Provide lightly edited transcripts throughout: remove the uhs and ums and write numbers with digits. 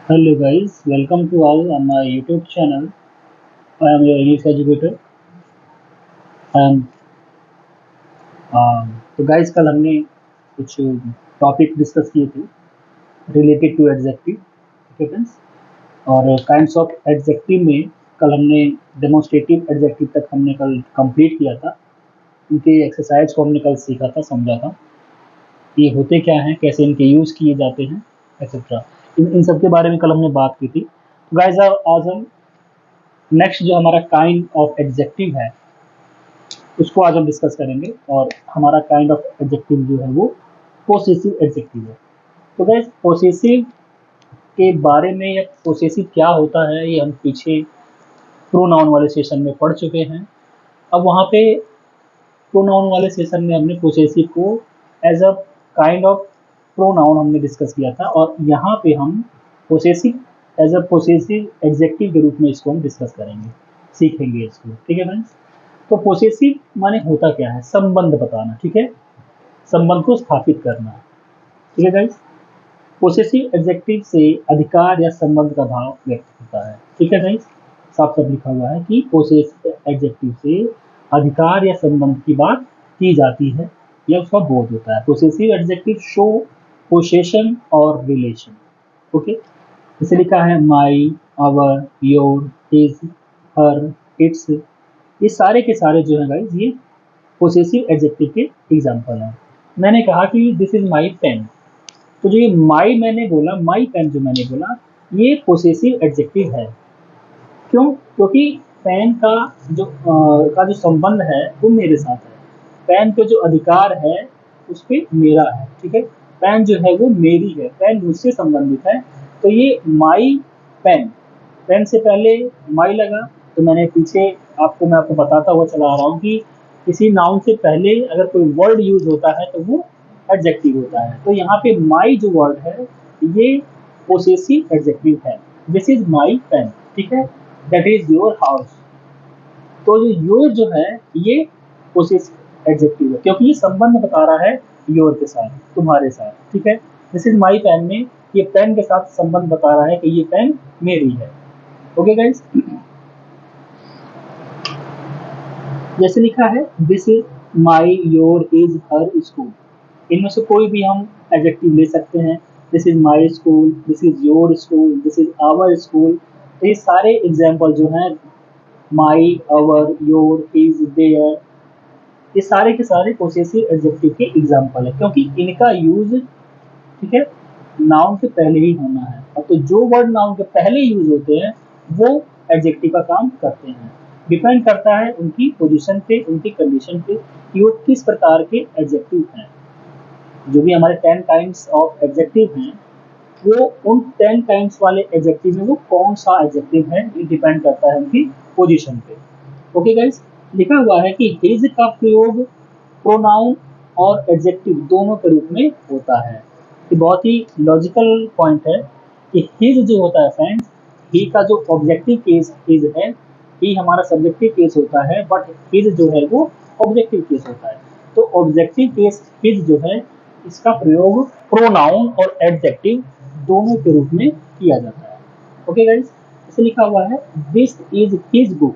Hello guys, welcome to all on my YouTube channel. I am your English educator and तो guys कल हमने कुछ topic discuss किए थे रिलेटेड टू एडजेक्टिव, ठीक है फ्रेंड्स। और काइंड्स ऑफ एडजेक्टिव में कल हमने डेमोन्स्ट्रेटिव एडजेक्टिव तक हमने कल कंप्लीट किया था। इनके एक्सरसाइज को हमने कल सीखा था, समझा था ये होते क्या हैं, कैसे इनके यूज़ किए जाते हैं, एक्सेट्रा। इन सब के बारे में कल हमने बात की थी। तो गाइज आज हम नेक्स्ट जो हमारा काइंड ऑफ एडजेक्टिव है उसको आज हम डिस्कस करेंगे। और हमारा काइंड ऑफ एडजेक्टिव जो है वो पोसेसिव एडजेक्टिव है। तो गाइस पोसेसिव के बारे में या पोसेसिव क्या होता है ये हम पीछे प्रोनाउन वाले सेशन में पढ़ चुके हैं। अब वहाँ पे प्रोनाउन वाले सेशन में हमने पोसेसिव को as a kind of pronoun हमने डिस्कस किया था, और यहाँ पे हम possessive as a possessive adjective के रूप में इसको हम डिस्कस करेंगे, सीखेंगे इसको, ठीक है फ्रेंड्स। तो पोसेसिव माने होता क्या है, संबंध बताना, ठीक है, संबंध को स्थापित करना, ठीक है गाइस। पोसेसिव एडजेक्टिव से अधिकार या संबंध का भाव व्यक्त होता है, ठीक है गाइस। साफ साफ लिखा हुआ है कि पोसेसिव एडजेक्टिव से अधिकार या संबंध की बात की जाती है या उसका बोध होता है। पोसेसिव एडजेक्टिव शो पोसेशन और रिलेशन, ओके। जैसे लिखा है my, our, your, his, her, its, ये सारे के सारे जो है गाइस ये पोसेसिव एडजेक्टिव के एग्जांपल हैं। मैंने कहा कि दिस इज माई पेन, तो जो ये माई मैंने बोला, माई पेन जो मैंने बोला, ये पोसेसिव एडजेक्टिव है। क्यों? क्योंकि पेन का जो संबंध है वो मेरे साथ है। पेन पे जो अधिकार है उस पे मेरा है, ठीक है। पेन जो है वो मेरी है, पेन मुझसे संबंधित है। तो ये माई पेन, पेन से पहले माई लगा, तो मैंने पीछे मैं आपको बताता हुआ चला आ रहा हूँ कि किसी नाउन से पहले अगर कोई वर्ड यूज होता है तो वो एडजेक्टिव होता है। तो यहाँ पे माई जो वर्ड है ये पोसेसिव एडजेक्टिव है। दिस इज माई पेन, ठीक है, दैट इज योर हाउस। तो जो योर जो है ये पोसेसिव एडजेक्टिव है, क्योंकि ये संबंध बता रहा है योर के साथ, तुम्हारे साथ, ठीक है। दिस इज माई पेन में ये पेन के साथ संबंध बता रहा है कि ये पेन मेरी है, ओके गाइस। जैसे लिखा है this is my, your, his, her, school, इनमें से कोई भी हम एडजेक्टिव ले सकते हैं। This is my school, this is your school, this is our school. तो ये सारे एग्जाम्पल जो हैं my, our, your, his, their, ये सारे के सारे पोसेसिव एडजेक्टिव के एग्जाम्पल है, क्योंकि इनका यूज, ठीक है, नाउन के पहले ही होना है। और तो जो वर्ड नाउन के पहले यूज होते हैं वो एडजेक्टिव का काम करते हैं। डिपेंड करता है उनकी पोजीशन पे, उनकी कंडीशन पे कि वो किस प्रकार के एडजेक्टिव हैं। जो भी हमारे 10 टाइम्स ऑफ एडजेक्टिव हैं वो उन 10 टाइम्स वाले एडजेक्टिव में वो कौन सा एडजेक्टिव है ये डिपेंड करता है उनकी पोजीशन पे, ओके गाइस। लिखा हुआ है कि हिज का प्रयोग प्रोनाउन और एडजेक्टिव दोनों के रूप में होता है। ये बहुत ही लॉजिकल पॉइंट है कि हिज जो होता है फ्रेंड्स, ही का जो ऑब्जेक्टिव केस हिज है, ही हमारा सब्जेक्टिव केस होता है, बट हिज जो है वो ऑब्जेक्टिव केस होता है। तो ऑब्जेक्टिव केस हिज जो है इसका प्रयोग प्रोनाउन और एडजेक्टिव दोनों के रूप में किया जाता है, ओके गाइस। इसे लिखा हुआ है दिस इज हिज बुक,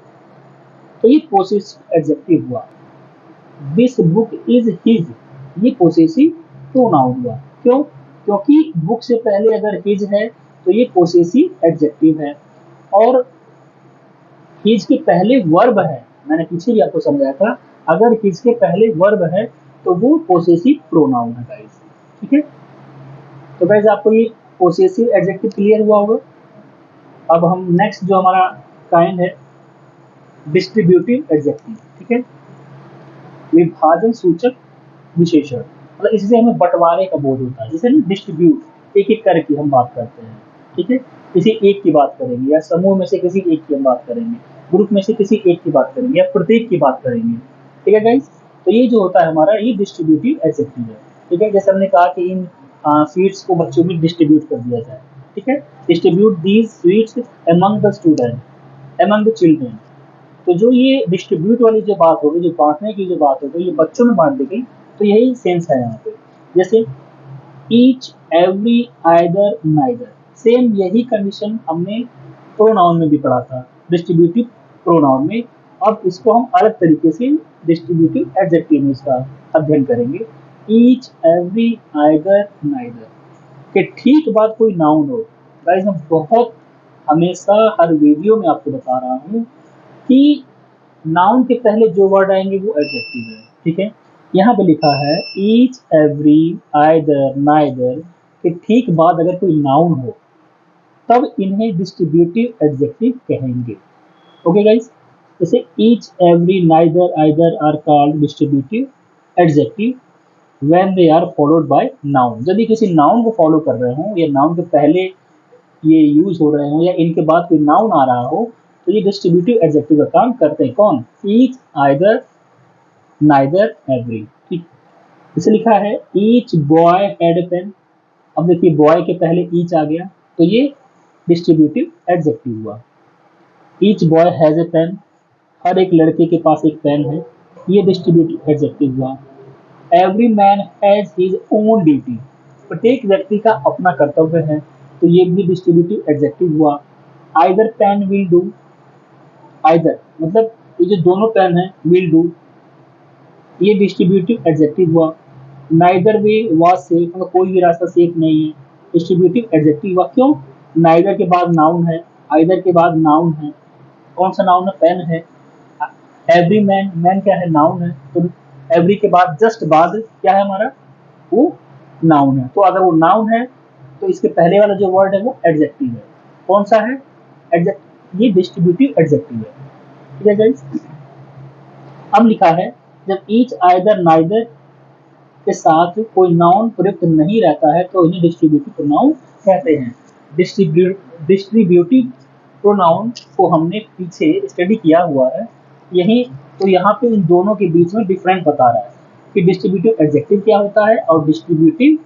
तो ये पोसेसिव एडजेक्टिव हुआ। दिस बुक इज हिज, ये पोसेसिव प्रोनाउन हुआ। क्यों? क्योंकि बुक से पहले अगर हिज है तो ये पोसेसिव एडजेक्टिव है, और हिज के पहले वर्ब है, मैंने पीछे भी आपको समझाया था, अगर हिज के पहले वर्ब है तो वो पोसेसिव प्रोनाउन है गाइस, ठीक है। तो गाइस आपको ये पोसेसिव एडजेक्टिव क्लियर हुआ होगा। अब हम नेक्स्ट जो हमारा काइंड है डिस्ट्रीब्यूटिव एडजेक्टिव, ठीक है, विभाजन सूचक विशेषण, मतलब इससे हमें बंटवारे का बोध होता है। जैसे डिस्ट्रीब्यूट, एक एक करके हम बात करते हैं, ठीक है, किसी एक की बात करेंगे या समूह में से किसी एक की हम बात करेंगे, ग्रुप में से किसी एक की बात करेंगे या प्रत्येक की बात करेंगे, ठीक है गाइस। तो ये जो होता है हमारा ये डिस्ट्रीब्यूटिव एडजेक्टिव है, ठीक है। जैसे हमने कहा कि इन स्वीट्स को बच्चों में डिस्ट्रीब्यूट कर दिया जाए, ठीक है, distribute these sweets among the student, among the children. तो जो ये डिस्ट्रीब्यूट वाली जो बात होगी, जो बांटने की जो बात होगी, ये बच्चों में बांट दी गई, तो यही सेंस है यहाँ पे। जैसे each, every, either, neither, same यही कंडीशन हमने प्रोनाउन में भी पढ़ा था, डिस्ट्रीब्यूटिव प्रोनाउन में। अब इसको हम अलग तरीके से डिस्ट्रीब्यूटिव एडजेक्टिव में इसका अध्ययन करेंगे। ईच, एवरी, आइदर, नाइदर के ठीक बाद कोई नाउन हो। गाइस मैं बहुत हमेशा हर वीडियो में आपको बता रहा हूँ कि नाउन के पहले जो वर्ड आएंगे वो एडजेक्टिव है, ठीक है। यहाँ पे लिखा है ईच, एवरी, आइदर, नाइदर के ठीक बाद अगर कोई नाउन हो तब इन्हें डिस्ट्रीब्यूटिव एडजेक्टिव कहेंगे। ओके गाइस, जैसे each, every, neither, either are called distributive adjective when they are followed by noun. यदि किसी नाउन को फॉलो कर रहे हो या नाउन के पहले ये यूज हो रहे हो या इनके बाद कोई नाउन आ रहा हो तो ये डिस्ट्रीब्यूटिव एडजेक्टिव का काम करते हैं। कौन? Each, either, neither, every. ठीक, इसे लिखा है each boy had a pen. अब देखिए बॉय के पहले ईच आ गया तो ये डिस्ट्रीब्यूटिव एडजेक्टिव हुआ। Each boy has a pen, हर एक लड़के के पास एक पेन है, ये डिस्ट्रीब्यूटिव एडजेक्टिव हुआ। Every man has his own duty, प्रत्येक व्यक्ति का अपना कर्तव्य है, तो ये भी डिस्ट्रीब्यूटिव एडजेक्टिव हुआ। Either pen will do, either मतलब ये जो दोनों पेन है विल डू, ये डिस्ट्रीब्यूटिव एडजेक्टिव हुआ। नाइदर वे वाज सेफ, मतलब कोई भी रास्ता सेफ नहीं है, डिस्ट्रीब्यूटिव एडजेक्टिव हुआ। क्यों? नाइदर के बाद नाउन है, आइदर के बाद नाउन है, कौन सा नाउन है? पेन है। एवरी मैन, मैन क्या है? नाउन है, तो एवरी के बाद जस्ट बाद क्या है हमारा? वो नाउन है। तो अगर वो नाउन है तो इसके पहले वाला जो वर्ड है वो एडजेक्टिव है। कौन सा है? एडजेक्टिव, ये डिस्ट्रीब्यूटिव एडजेक्टिव है। ठीक है गाइस, अब लिखा है जब ईच, आइदर, नाइदर के साथ कोई नाउन प्रयुक्त नहीं रहता है तो इन्हें डिस्ट्रीब्यूटिव प्रोनाउन कहते हैं। डिस्ट्रीब्यूटिव प्रोनाउन को हमने पीछे स्टडी किया हुआ है यही, तो यहाँ पे इन दोनों के बीच में डिफरेंस बता रहा है कि डिस्ट्रीब्यूटिव एडजेक्टिव क्या होता है और डिस्ट्रीब्यूटिव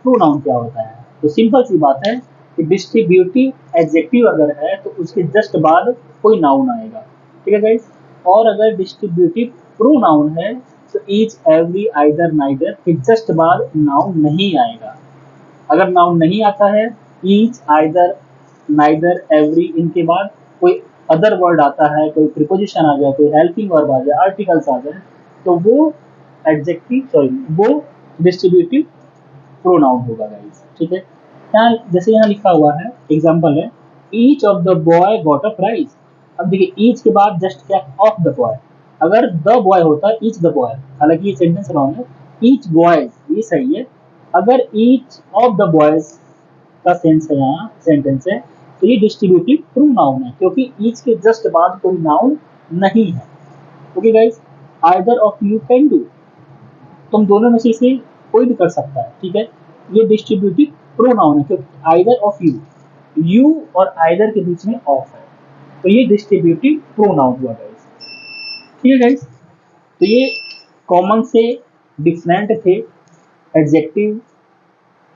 प्रोनाउन क्या होता है। तो सिंपल सी बात है कि डिस्ट्रीब्यूटिव एडजेक्टिव अगर है तो उसके जस्ट बाद कोई नाउन आएगा, ठीक है गाइस। और अगर डिस्ट्रीब्यूटिव प्रोनाउन है तो ईच, एवरी, आइदर, नाइदर के जस्ट बाद नाउन नहीं आएगा। अगर नाउन नहीं आता है, ईच, आइदर, नाइदर, एवरी इनके बाद कोई अदर वर्ड आता है, कोई प्रीपोजिशन आ जाए, कोई हेल्पिंग वर्ब आ जाए, आर्टिकल्स आ जाए, तो वो एडजेक्टिव सॉरी वो डिस्ट्रीब्यूटिव प्रोनाउन होगा गाइस, ठीक है। यहाँ जैसे यहाँ लिखा हुआ है एग्जांपल है each of the boy got a prize. अब देखिए ईच के बाद जस्ट क्या? Of the boy. अगर द बॉय होता ईच द बॉय, हालांकि ये सेंटेंस रॉन्ग है, ईच बॉयज ये सही है। अगर ईच ऑफ द बॉयज का सेंस है, यहाँ सेंटेंस है, तो ये डिस्ट्रीब्यूटिव प्रोनाउन है क्योंकि ईच के जस्ट बाद कोई नाउन नहीं है। Okay guys, either of you can do, तुम दोनों में से कोई भी कर सकता है, ठीक है। ये डिस्ट्रीब्यूटिव प्रोनाउन है क्योंकि आइदर ऑफ यू, यू और आइदर के बीच में ऑफ है, तो ये डिस्ट्रीब्यूटिव प्रोनाउन हुआ गाइस, ठीक है गाइस। तो ये कॉमन से डिफरेंट थे एडजेक्टिव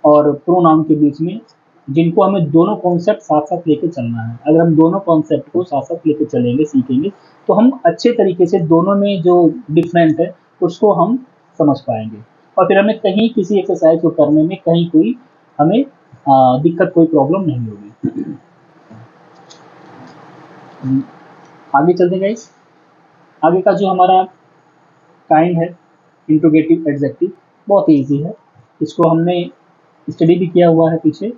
और प्रोनाउन के बीच में, जिनको हमें दोनों कॉन्सेप्ट साथ साथ लेके चलना है। अगर हम दोनों कॉन्सेप्ट को साथ साथ लेके चलेंगे, सीखेंगे, तो हम अच्छे तरीके से दोनों में जो डिफरेंट है उसको हम समझ पाएंगे और फिर हमें कहीं किसी एक्सरसाइज को करने में कहीं कोई हमें दिक्कत, कोई प्रॉब्लम नहीं होगी। आगे चलते गाइस, आगे का जो हमारा काइंड है इंट्रोगेटिव एडजेक्टिव, बहुत ही ईजी है, इसको हमने स्टडी भी किया हुआ है पीछे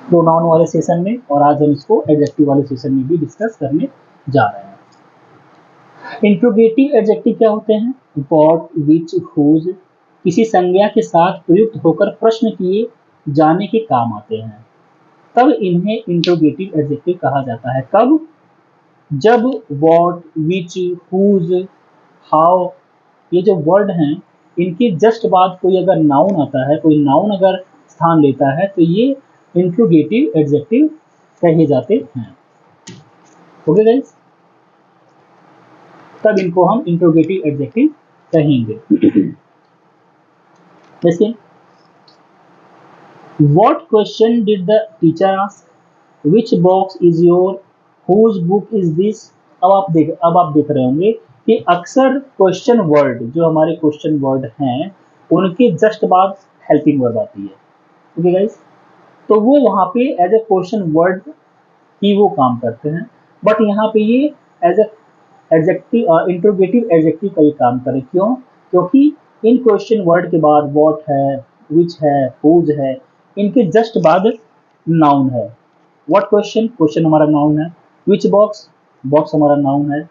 प्रोनाउन वाले सेशन में, और आज हम इसको एडजेक्टिव वाले सेशन में भी डिस्कस करने जा रहे हैं। इंट्रोगेटिव एडजेक्टिव क्या होते हैं? व्हाट, विच, हुज किसी संज्ञा के साथ प्रयुक्त होकर प्रश्न किए जाने के काम आते हैं, तब इन्हें इंट्रोगेटिव एडजेक्टिव कहा जाता है। कब? जब व्हाट, विच, हुज, हाउ ये जो वर्ड हैं इनके जस्ट बाद कोई अगर नाउन आता है, कोई नाउन अगर स्थान लेता है तो ये इंट्रोगेटिव एडजेक्टिव कहे जाते हैं। ओके गाइस, तब इनको हम इंट्रोगेटिव एडजेक्टिव कहेंगे। जैसे what question did the teacher ask, which box is your, whose book is this. अब आप देख रहे होंगे कि अक्सर क्वेश्चन वर्ड, जो हमारे क्वेश्चन वर्ड हैं, उनके जस्ट बाद हेल्पिंग वर्ब आती है। ओके गाइस, तो वो वहाँ पे एज ए क्वेश्चन वर्ड ही वो काम करते हैं, बट यहाँ पे ये as a adjective interrogative adjective का ये काम करे। क्यों? क्योंकि इन क्वेश्चन वर्ड के बाद व्हाट है, विच है, हुज है, इनके जस्ट बाद नाउन है। व्हाट क्वेश्चन, क्वेश्चन हमारा नाउन है। विच बॉक्स, बॉक्स हमारा नाउन है।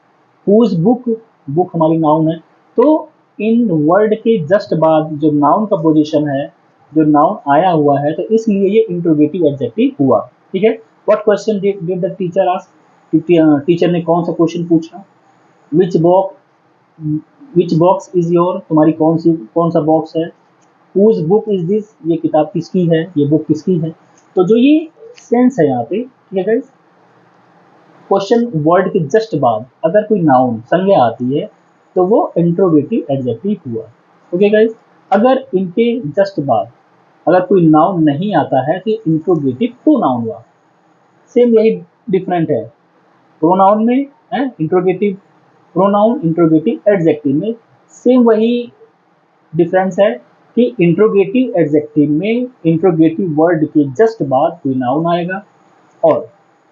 हुज बुक, बुक हमारी नाउन है। तो इन वर्ड के जस्ट बाद जो नाउन का पोजीशन है, जो नाउन आया हुआ है, तो इसलिए ये इंट्रोगेटिव एडजेक्टिव हुआ। ठीक है। What question did the teacher ask, teacher ने कौन सा क्वेश्चन पूछा। Which box, which box is your, तुम्हारी कौन सा बॉक्स है। हुज बुक इज दिस, ये किताब किसकी है, ये बुक किसकी है। तो जो ये सेंस है यहाँ पे, ठीक है गाइस, क्वेश्चन वर्ड के जस्ट बाद अगर कोई नाउन संज्ञा आती है तो वो इंट्रोगेटिव एडजेक्टिव हुआ। ओके गाइस, अगर इनके जस्ट बाद अगर कोई नाउन नहीं आता है तो इंट्रोगेटिव प्रोनाउन हुआ। सेम यही डिफरेंट है प्रोनाउन में, है इंट्रोगेटिव प्रोनाउन, इंट्रोगेटिव एडजेक्टिव में सेम वही डिफरेंस है कि इंट्रोगेटिव एडजेक्टिव में इंट्रोगेटिव वर्ड के जस्ट बाद कोई नाउन आएगा, और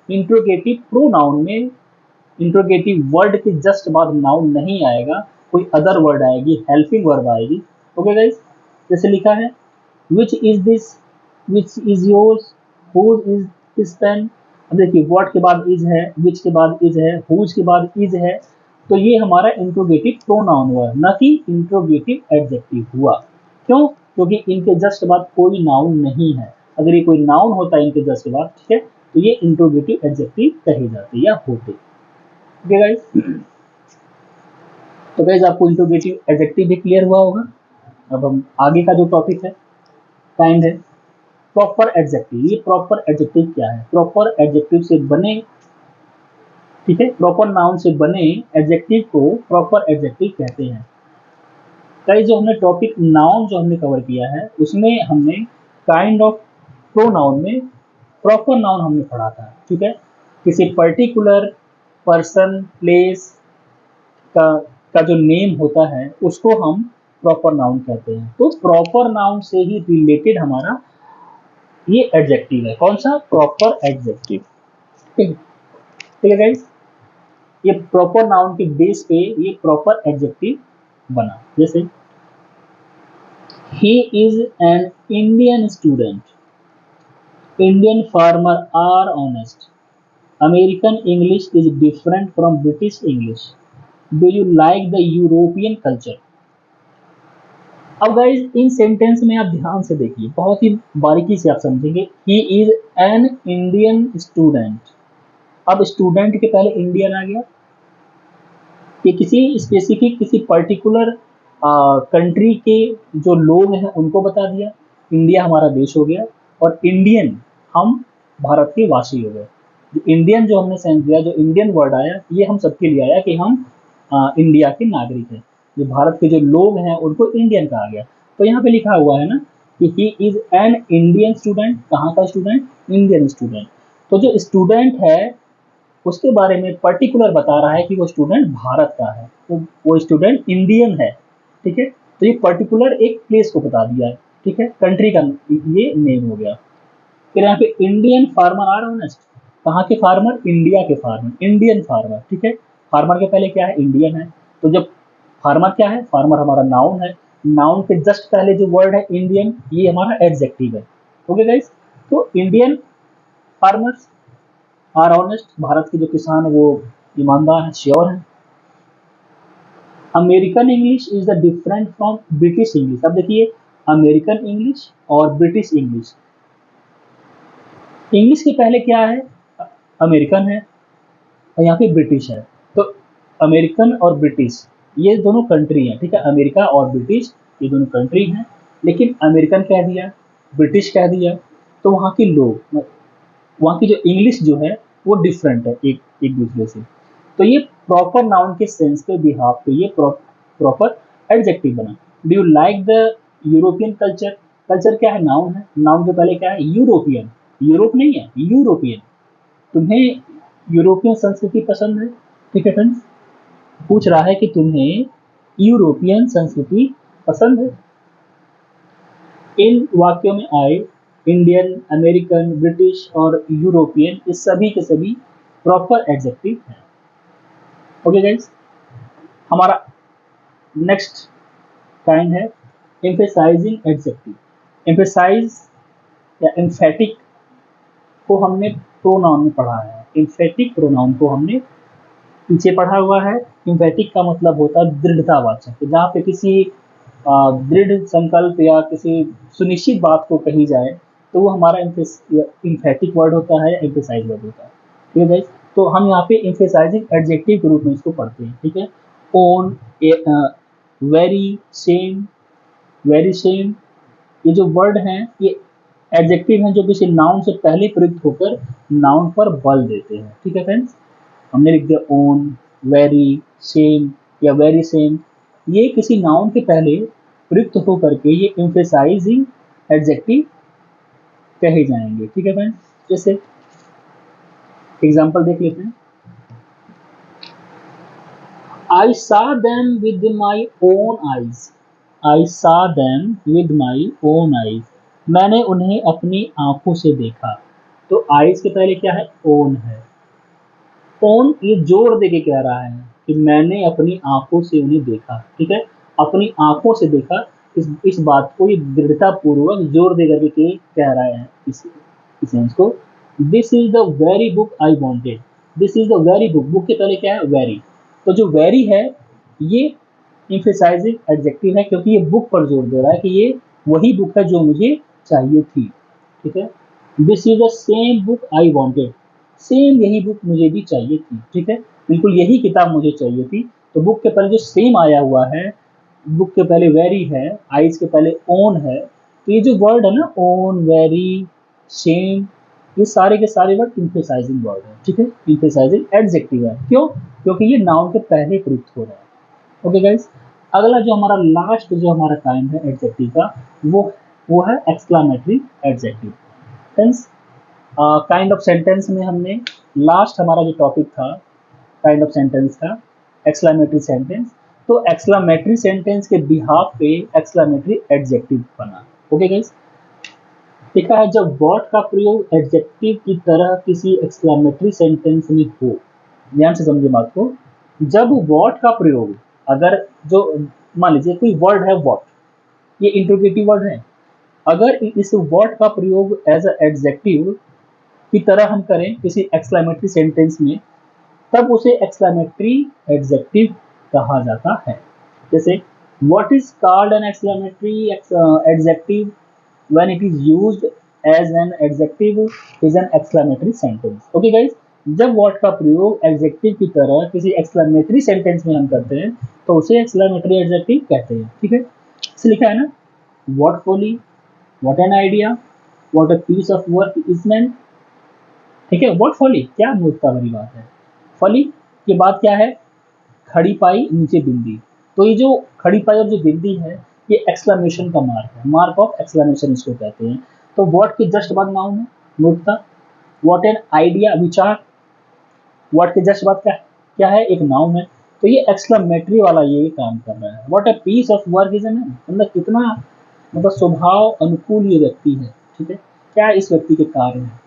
इंट्रोगेटिव प्रोनाउन में इंट्रोगेटिव वर्ड के जस्ट बाद नाउन नहीं आएगा, कोई अदर वर्ड आएगी, हेल्पिंग वर्ब आएगी। ओके गाइस, जैसे लिखा है which is this, which is yours, whose is this pen. अब देखिए व्हाट के बाद इज है, विच के बाद इज है, हुज के बाद इज है, तो ये हमारा इंट्रोगेटिव प्रोनाउन हुआ, न कि इंट्रोगेटिव एडजेक्टिव हुआ। क्यों? क्योंकि इनके जस्ट बाद कोई नाउन नहीं है। अगर ये कोई नाउन होता है इनके जस्ट बाद, ठीक है, तो ये इंट्रोगेटिव एडजेक्टिव कहे जाते या होते। ओके गाइस, तो गाइस आपको इंट्रोगेटिव एडजेक्टिव भी क्लियर हुआ होगा। अब हम आगे का जो टॉपिक है काइंड है प्रॉपर एडजेक्टिव। ये प्रॉपर एडजेक्टिव क्या है? प्रॉपर एडजेक्टिव से बने, ठीक है, प्रॉपर नाउन से बने एडजेक्टिव को प्रॉपर एडजेक्टिव कहते हैं। कई जो हमने टॉपिक नाउन जो हमने कवर किया है उसमें हमने काइंड ऑफ प्रोनाउन में प्रॉपर नाउन हमने पढ़ा था। ठीक है, किसी पर्टिकुलर पर्सन प्लेस का का जो नेम होता है उसको हम प्रॉपर नाउन कहते हैं। तो प्रॉपर नाउन से ही रिलेटेड हमारा ये एडजेक्टिव है। कौन सा? Proper adjective. ठीक है गाइस, ये प्रॉपर नाउन के बेस पे ये प्रॉपर एडजेक्टिव बना। जैसे he is an Indian student, Indian farmer are honest, American English is different from British English, do you like the European culture. अब गाइज इन सेंटेंस में आप ध्यान से देखिए, बहुत ही बारीकी से आप समझेंगे। ही इज एन इंडियन स्टूडेंट, अब स्टूडेंट के पहले इंडियन आ गया, ये किसी स्पेसिफिक किसी पर्टिकुलर कंट्री के जो लोग हैं उनको बता दिया। इंडिया हमारा देश हो गया, और इंडियन हम भारत के वासी हो गए। जो इंडियन जो हमने सेंस दिया, जो इंडियन वर्ड आया, ये हम सबके लिए आया कि हम इंडिया के नागरिक हैं। जो भारत के जो लोग हैं उनको इंडियन कहा गया। तो यहाँ पे लिखा हुआ है ना कि ही इज एन इंडियन स्टूडेंट, कहाँ का स्टूडेंट? Indian student. तो जो स्टूडेंट है उसके बारे में पर्टिकुलर बता रहा है कि वो स्टूडेंट भारत का है, वो स्टूडेंट इंडियन है। ठीक है, तो ये पर्टिकुलर एक प्लेस को बता दिया है। ठीक है, कंट्री का ये नेम हो गया। फिर यहाँ पे इंडियन फार्मर आर ऑनेस्ट, कहाँ के फार्मर? इंडिया के फार्मर, इंडियन फार्मर। ठीक है, फार्मर के पहले क्या है? इंडियन है। तो जब फार्मर क्या है? फार्मर हमारा नाउन है, नाउन के जस्ट पहले जो वर्ड है इंडियन, ये हमारा एडजेक्टिव है। ओके गाइस, तो इंडियन फार्मर्स आर ऑनेस्ट, भारत के जो किसान वो ईमानदार हैं, श्योर हैं। American English is the different from British English. अब देखिए अमेरिकन इंग्लिश और ब्रिटिश इंग्लिश, इंग्लिश के पहले क्या है? अमेरिकन है, और यहाँ पे ब्रिटिश है। तो अमेरिकन और ब्रिटिश ये दोनों कंट्री हैं। ठीक है, अमेरिका और ब्रिटिश ये दोनों कंट्री हैं, लेकिन अमेरिकन कह दिया, ब्रिटिश कह दिया, तो वहाँ के लोग, वहाँ की जो इंग्लिश जो है वो डिफरेंट है एक एक दूसरे से। तो ये प्रॉपर नाउन के सेंस पे बिहाफ पे ये प्रॉपर एडजेक्टिव बना। Do you like the European culture, culture क्या है? नाउन है, नाउन के पहले क्या है? यूरोपियन, यूरोप नहीं है, यूरोपियन। तुम्हें यूरोपियन संस्कृति पसंद है? ठीक है फ्रेंड्स, पूछ रहा है कि तुम्हें यूरोपियन संस्कृति पसंद है। इन वाक्यों में आए इंडियन, अमेरिकन, ब्रिटिश और यूरोपियन, ये सभी के सभी प्रॉपर एडजेक्टिव हैं। ओके गाइस, हमारा नेक्स्ट काइंड है एम्फेसाइजिंग एडजेक्टिव। एम्फेसाइज या एम्फेटिक को हमने प्रोनाउन में पढ़ा है, एम्फेटिक प्रोनाउन को हमने पीछे पढ़ा हुआ है। एम्फेटिक का मतलब होता है दृढ़तावाचक, जहाँ पे किसी दृढ़ संकल्प या किसी सुनिश्चित बात को कही जाए तो वो हमारा एम्फेटिक वर्ड होता है, एम्फेसाइज वर्ड होता है। ठीक है गाइस, तो हम यहाँ पे एम्फेसाइजिंग एडजेक्टिव के रूप में इसको पढ़ते हैं। ठीक है, own, very, same, very same, ये जो वर्ड हैं ये एडजेक्टिव हैं जो किसी नाउन से पहले प्रयुक्त होकर नाउन पर बल देते हैं। ठीक है फ्रेंड्स, हमने लिख दिया ओन, वेरी, सेम या वेरी सेम, ये किसी नाउन के पहले प्रयुक्त होकर के ये एम्फेसाइजिंग एडजेक्टिव कहे जाएंगे। ठीक है फ्रेंड्स, जैसे एग्जांपल देख लेते हैं। I saw them with my own eyes. I saw them with my own eyes. मैंने उन्हें अपनी आंखों से देखा। तो eyes के पहले क्या है? own है। own ये जोर दे के कह रहा है कि मैंने अपनी आंखों से उन्हें देखा। ठीक है, अपनी आंखों से देखा, इस बात को ये दृढ़ता पूर्वक जोर दे करके कह रहा है इस सेंस को। This is the very book I wanted. This is the very book, book के पहले क्या है? वेरी। तो जो वेरी है ये इम्फेसाइजिंग एडजेक्टिव है, क्योंकि ये बुक पर जोर दे रहा है कि ये वही बुक है जो मुझे चाहिए थी। ठीक है, this is the same book I wanted, same यही बुक मुझे भी चाहिए थी। ठीक है, बिल्कुल यही किताब मुझे चाहिए थी। तो बुक के पहले जो सेम आया हुआ है, बुक के पहले वेरी है, आइज के पहले ओन है, तो ये जो वर्ड है ना, ओन, वेरी, सेम, ये सारे के सारे वर्ड इम्फेसाइजिंग वर्ड है। ठीक है, इम्फेसाइजिंग एडजेक्टिव है। क्यों? क्योंकि ये नाउन के पहले प्रयुक्त हो रहा है। ओके गाइस, अगला जो हमारा लास्ट जो हमारा काइंड है एडजेक्टिव का, वो है exclamatory adjective. Friends, kind of sentence में हमने लास्ट हमारा जो टॉपिक था काइंड ऑफ सेंटेंस का, एक्सक्लामेटरी सेंटेंस, तो एक्सक्लामेटरी सेंटेंस के बिहाफ पे एक्सक्लामेटरी एडजेक्टिव बना। ओके गाइस, देखा है जब व्हाट का प्रयोग एडजेक्टिव की तरह किसी एक्सक्लामेटरी सेंटेंस में हो, ध्यान से समझिए बात को, जब व्हाट का प्रयोग, अगर जो मान लीजिए कोई वर्ड है व्हाट, ये इंट्रोगेटिव वर्ड है, अगर इस वर्ड का प्रयोग एज अ एडजेक्टिव की तरह हम करें किसी एक्सक्लामेटरी सेंटेंस में, तब उसे एक्सक्लामेटरी एडजेक्टिव कहा जाता है। जैसे what is called an exclamatory adjective when it is used as an adjective is an exclamatory sentence. Okay guys, जब व्हाट का प्रयोग एडजेक्टिव की तरह किसी एक्सक्लामेटरी सेंटेंस में हम करते हैं तो उसे एक्सक्लामेटरी एडजेक्टिव कहते हैं। ठीक है, इसे लिखा है ना, what folly, what an idea, what a piece of work is man. ठीक है, व्हाट फॉली, क्या मूर्खता भरी बात है। फली के बाद क्या है? खड़ी पाई नीचे बिंदी। तो ये जो खड़ी पाई और जो बिंदी है ये एक्सक्लेमेशन का मार्क है, मार्क ऑफ एक्सक्लेमेशन इसको कहते हैं। तो व्हाट के जस्ट बाद नाउन है मूर्खता, व्हाट एन आइडिया विचार, व्हाट के जस्ट बाद क्या है? एक नाउन है। तो ये एक्सक्लेमेटरी वाला ये काम कर रहा है। What a piece of work is an, मतलब कितना मतलब स्वभाव अनुकूल ये व्यक्ति है। ठीक है, क्या इस व्यक्ति के कार्य है।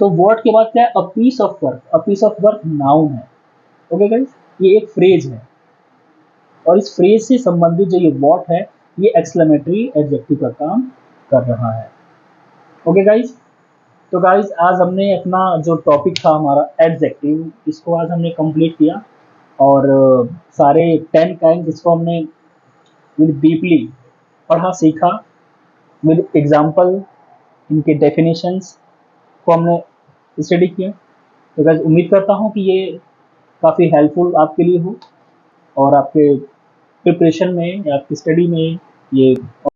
तो वर्ड के बाद क्या है? A piece of work, a piece of work noun है। ओके गाइस, ये एक फ्रेज है और इस फ्रेज से संबंधित जो ये व्हाट है ये एक्सक्लेमेटरी एडजेक्टिव का काम कर रहा है। ओके गाइस, तो गाइस आज हमने अपना जो टॉपिक था हमारा एडजेक्टिव, इसको आज हमने कंप्लीट किया और सारे 10 काइंड जिसको हमने विद डीपली पढ़ा सीखा, विद एग्जांपल, इनके डेफिनेशंस को हमने स्टडी किया। तो गाइस उम्मीद करता हूँ कि ये काफ़ी हेल्पफुल आपके लिए हो और आपके प्रिपरेशन में या आपकी स्टडी में ये